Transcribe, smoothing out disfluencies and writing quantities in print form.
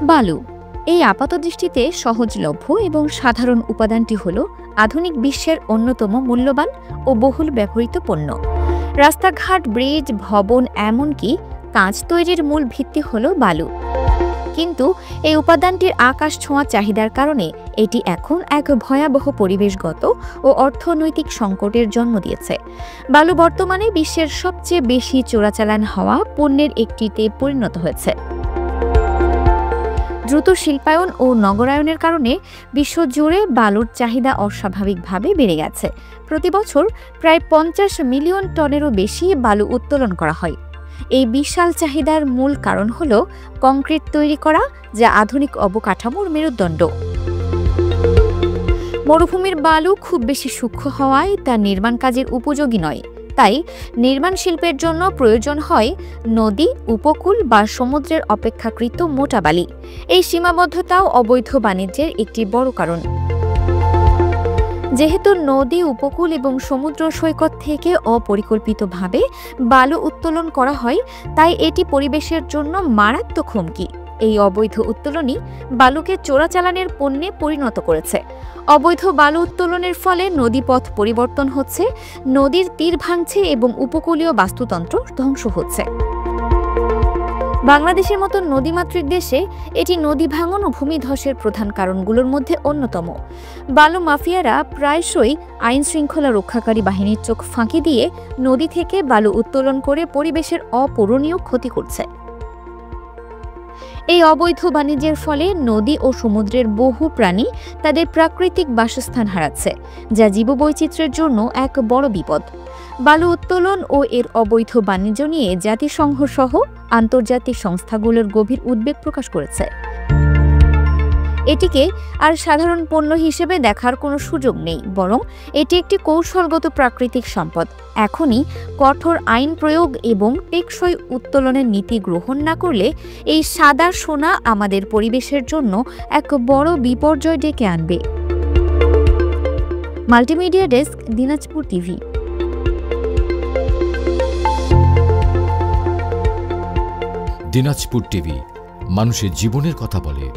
বালু এই আপাতদৃষ্টিতে সহজলভ্য এবং সাধারণ উপাদানটি হল আধুনিক বিশ্বের অন্যতম মূল্যবান ও বহুল ব্যবহৃত পণ্য। রাস্তাঘাট, ব্রিজ, ভবন, এমনকি কাঁচ তৈরির মূল ভিত্তি হল বালু। কিন্তু এই উপাদানটির আকাশ ছোঁয়া চাহিদার কারণে এটি এখন এক ভয়াবহ পরিবেশগত ও অর্থনৈতিক সংকটের জন্ম দিয়েছে। বালু বর্তমানে বিশ্বের সবচেয়ে বেশি চোরাচালান হওয়া পণ্যের একটিতে পরিণত হয়েছে। দ্রুত শিল্পায়ন ও নগরায়নের কারণে বিশ্বজুড়ে বালুর চাহিদা অস্বাভাবিকভাবে বেড়ে গেছে। প্রতি বছর প্রায় 50 মিলিয়ন টনেরও বেশি বালু উত্তোলন করা হয়। এই বিশাল চাহিদার মূল কারণ হল কংক্রিট তৈরি করা, যা আধুনিক অবকাঠামোর মেরুদণ্ড। মরুভূমির বালু খুব বেশি সূক্ষ্ম হওয়ায় তা নির্মাণ কাজের উপযোগী নয়। তাই নির্মাণ শিল্পের জন্য প্রয়োজন হয় নদী, উপকূল বা সমুদ্রের অপেক্ষাকৃত মোটা বালি। এই সীমাবদ্ধতাও অবৈধ বাণিজ্যের একটি বড় কারণ। যেহেতু নদী, উপকূল এবং সমুদ্র সৈকত থেকে অপরিকল্পিতভাবে বালু উত্তোলন করা হয়, তাই এটি পরিবেশের জন্য মারাত্মক হুমকি। এই অবৈধ উত্তোলনই বালুকে চোরাচালানের পণ্যে পরিণত করেছে। অবৈধ বালু উত্তোলনের ফলে নদীপথ পরিবর্তন হচ্ছে, নদীর তীর ভাঙছে এবং উপকূলীয় বাস্তুতন্ত্র ধ্বংস হচ্ছে। বাংলাদেশের মতো নদীমাতৃক দেশে এটি নদী ভাঙন ও ভূমিধসের প্রধান কারণগুলোর মধ্যে অন্যতম। বালু মাফিয়ারা প্রায়শই আইন শৃঙ্খলা রক্ষাকারী বাহিনীর চোখ ফাঁকি দিয়ে নদী থেকে বালু উত্তোলন করে পরিবেশের অপূরণীয় ক্ষতি করছে। এই অবৈধ বাণিজ্যের ফলে নদী ও সমুদ্রের বহু প্রাণী তাদের প্রাকৃতিক বাসস্থান হারাচ্ছে, যা জীববৈচিত্র্যের জন্য এক বড় বিপদ। বালু উত্তোলন ও এর অবৈধ বাণিজ্য নিয়ে জাতিসংঘ সহ আন্তর্জাতিক সংস্থাগুলোর গভীর উদ্বেগ প্রকাশ করেছে। এটিকে আর সাধারণ পণ্য হিসেবে দেখার কোনো সুযোগ নেই, বরং এটি একটি কৌশলগত প্রাকৃতিক সম্পদ। এখনই কঠোর আইন প্রয়োগ এবং টেকসই উত্তোলনের নীতি গ্রহণ না করলে এই সাদা সোনা আমাদের পরিবেশের জন্য এক বড় বিপর্যয় ডেকে আনবে। Multimedia desk, Dinajpur TV. Dinajpur TV মানুষের জীবনের কথা বলে।